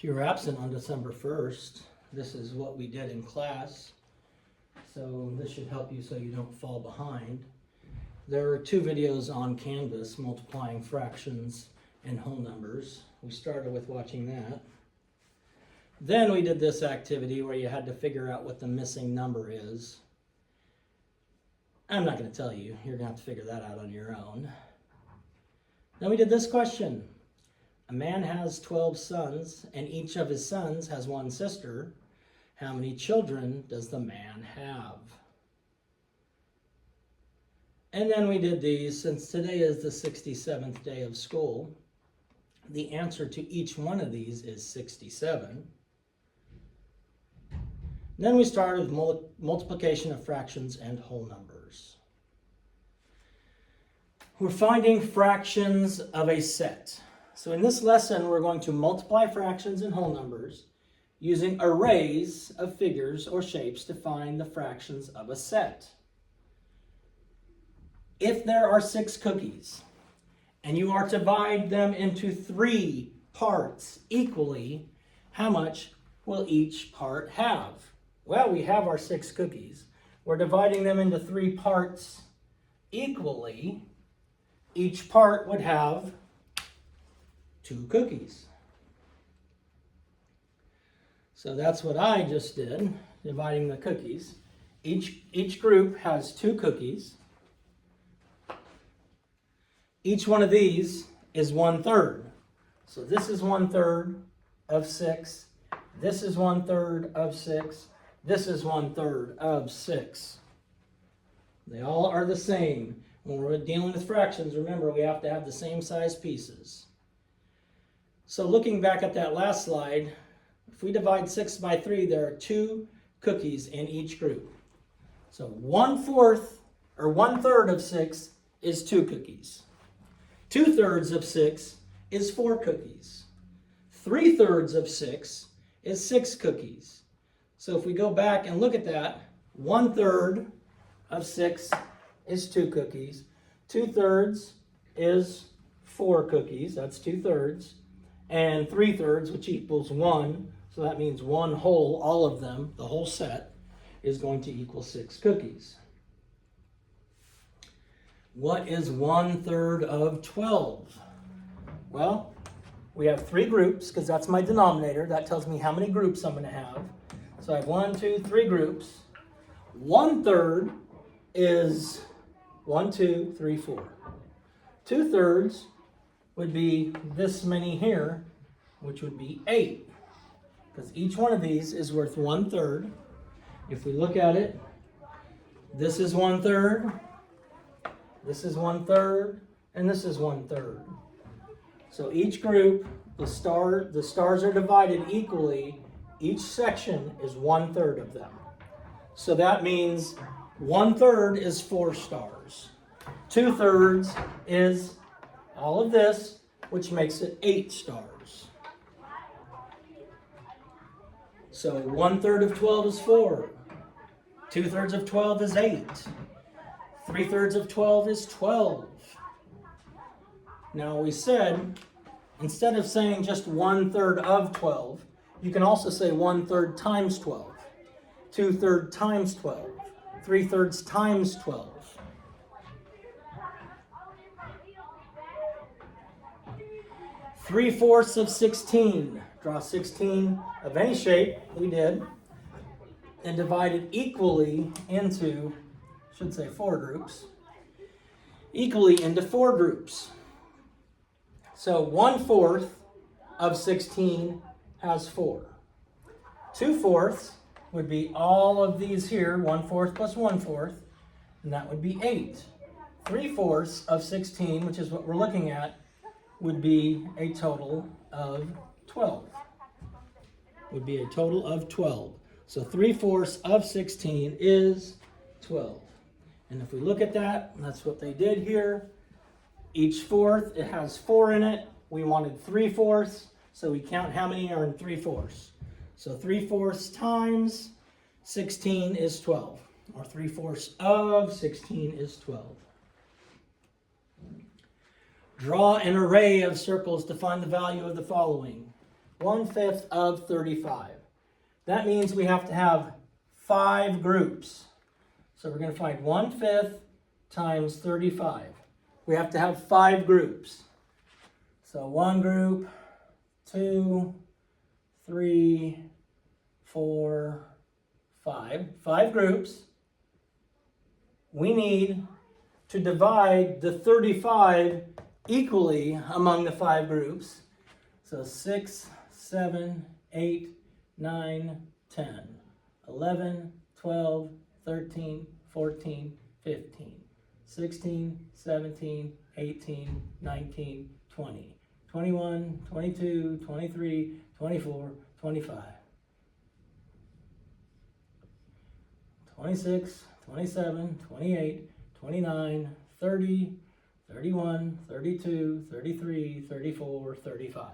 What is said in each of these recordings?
If you were absent on December 1st, this is what we did in class. So this should help you so you don't fall behind. There are 2 videos on Canvas multiplying fractions and whole numbers. We started with watching that. Then we did this activity where you had to figure out what the missing number is. I'm not going to tell you. You're going to have to figure that out on your own. Then we did this question. A man has 12 sons, and each of his sons has 1 sister. How many children does the man have? And then we did these. Since today is the 67th day of school, the answer to each one of these is 67. Then we started with multiplication of fractions and whole numbers. We're finding fractions of a set. So in this lesson, we're going to multiply fractions and whole numbers using arrays of figures or shapes to find the fractions of a set. If there are 6 cookies and you are to divide them into 3 parts equally, how much will each part have? Well, we have our 6 cookies. We're dividing them into 3 parts equally. Each part would have 2 cookies. So that's what I just did, dividing the cookies. Each group has 2 cookies. Each one of these is 1/3. So this is 1/3 of 6. This is 1/3 of 6. This is 1/3 of 6. They all are the same. When we're dealing with fractions, remember we have to have the same size pieces. So looking back at that last slide, if we divide 6 by 3, there are 2 cookies in each group. So 1/4 or 1/3 of 6 is 2 cookies. 2/3 of 6 is 4 cookies. 3/3 of 6 is 6 cookies. So if we go back and look at that, 1/3 of 6 is 2 cookies. 2/3 is 4 cookies. That's 2/3. And 3/3, which equals 1. So that means 1 whole, all of them, the whole set, is going to equal 6 cookies. What is 1/3 of 12? Well, we have 3 groups, because that's my denominator. That tells me how many groups I'm going to have. So I have 1, 2, 3 groups. 1/3 is 1, 2, 3, 4. 2/3 would be this many here, which would be 8. Because each one of these is worth 1/3. If we look at it, this is 1/3. This is 1/3, and this is 1/3. So each group, the stars are divided equally. Each section is 1/3 of them. So that means 1/3 is 4 stars. 2/3 is all of this, which makes it 8 stars. So 1/3 of 12 is 4. 2/3 of 12 is 8. 3/3 of 12 is 12. Now we said, instead of saying just 1/3 of 12, you can also say 1/3 times 12. 2/3 times 12. 3/3 times 12. Three-fourths of 16. Draw 16 of any shape, we did, and divide it equally into, should say 4 groups, equally into 4 groups. So 1/4 of 16 has 4. 2/4 would be all of these here, 1/4 plus 1/4, and that would be 8. 3/4 of 16, which is what we're looking at, would be a total of 12. Would be a total of 12. So 3/4 of 16 is 12. And if we look at that, that's what they did here. Each fourth, it has 4 in it. We wanted 3/4, so we count how many are in 3/4. So 3/4 times 16 is 12, or 3/4 of 16 is 12. Draw an array of circles to find the value of the following. 1/5 of 35. That means we have to have 5 groups. So we're going to find 1/5 times 35. We have to have 5 groups. So 1 group, 2, 3, 4, 5. 5 groups. We need to divide the 35 equally among the 5 groups. So 6, 7, 8, 9, 10, 11, 12, 13, 14, 15, 16, 17, 18, 19, 20, 21, 22, 23, 24, 25, 26, 27, 28, 29, 30, 31, 32, 33, 34, 35.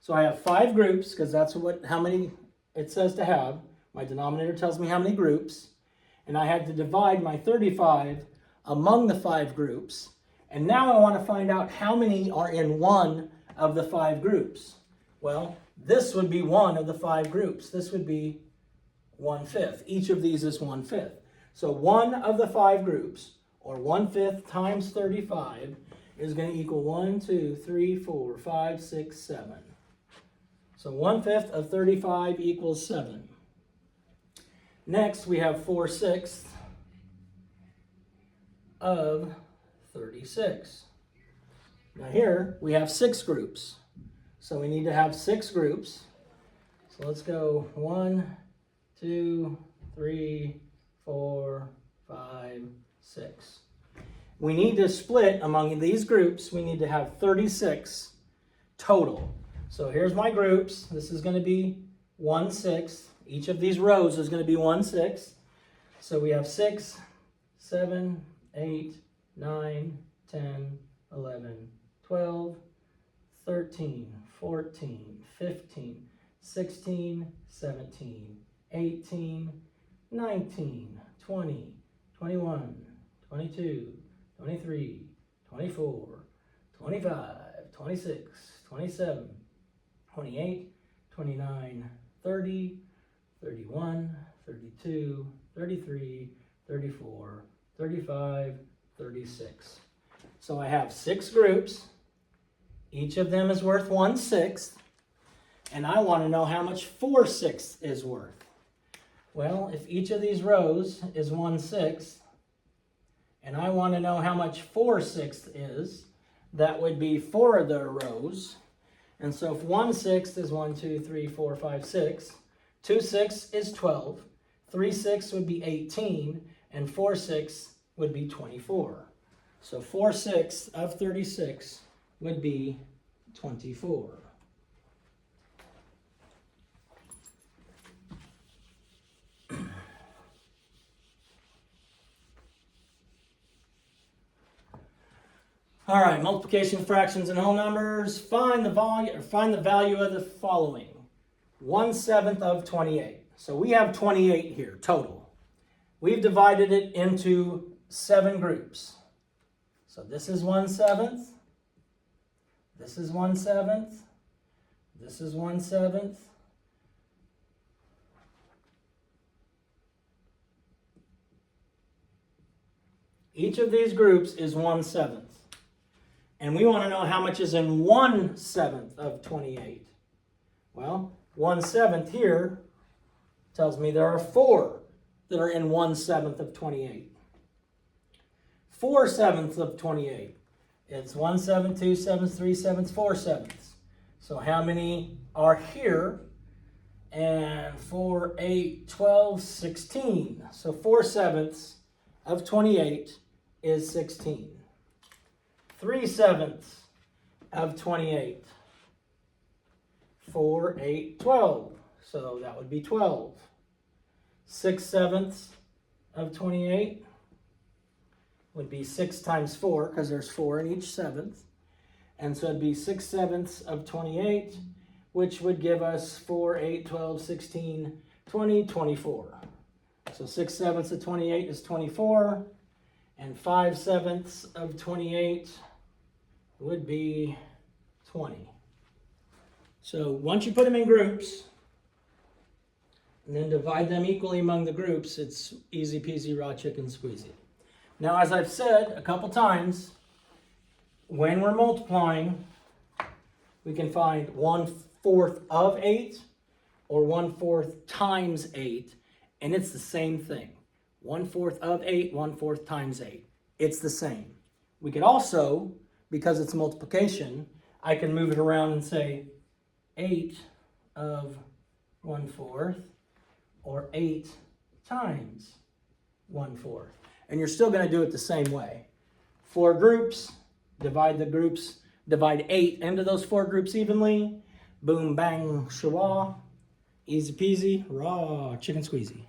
So I have 5 groups because that's how many it says to have. My denominator tells me how many groups. And I had to divide my 35 among the 5 groups. And now I want to find out how many are in one of the 5 groups. Well, this would be one of the 5 groups. This would be 1/5. Each of these is 1/5. So one of the 5 groups, or 1/5 times 35, is going to equal 1, 2, 3, 4, 5, 6, 7. So 1/5 of 35 equals 7. Next, we have 4/6 of 36. Now here, we have 6 groups. So we need to have 6 groups. So let's go 1, 2, 3, 4, 5, 6. We need to split among these groups. We need to have 36 total. So here's my groups. This is going to be 1/6. Each of these rows is going to be 1/6. So we have 6, 7, 8, 9, 10, 11, 12, 13, 14, 15, 16, 17, 18, 19, 20, 21, 22, 23, 24, 25, 26, 27, 28, 29, 30, 31, 32, 33, 34, 35, 36. So I have 6 groups. Each of them is worth 1/6. And I want to know how much 4/6 is worth. Well, if each of these rows is 1/6, and I want to know how much 4/6 is, that would be 4 of the rows. And so if 1/6 is 1, 2, 3, 4, 5, 6, 2/6 is 12, 3/6 would be 18, and 4/6 would be 24. So 4/6 of 36 would be 24. All right, multiplication, fractions, and whole numbers. Find the value of the following. 1/7 of 28. So we have 28 here total. We've divided it into 7 groups. So this is 1/7. This is 1/7. This is 1/7. Each of these groups is 1/7. And we want to know how much is in 1/7 of 28. Well, 1/7 here tells me there are 4 that are in 1/7 of 28. 4/7 of 28. It's 1/7, 2/7, 3/7, 4/7. So how many are here? And 4, 8, 12, 16. So 4/7 of 28 is 16. 3/7 of 28. 4, 8, 12. So that would be 12. 6/7 of 28 would be 6 times 4, because there's 4 in each seventh. And so it'd be 6/7 of 28, which would give us 4, 8, 12, 16, 20, 24. So 6/7 of 28 is 24. And 5/7 of 28 would be 20. So once you put them in groups, and then divide them equally among the groups, it's easy peasy raw chicken squeezy. Now, as I've said a couple times, when we're multiplying, we can find 1/4 of 8 or 1/4 times 8, and it's the same thing. 1/4 of 8, 1/4 times 8. It's the same. We could also, because it's multiplication, I can move it around and say 8 of 1/4 or 8 times 1/4. And you're still going to do it the same way. 4 groups, divide 8 into those 4 groups evenly. Boom, bang, shawa. Easy peasy, raw chicken squeezy.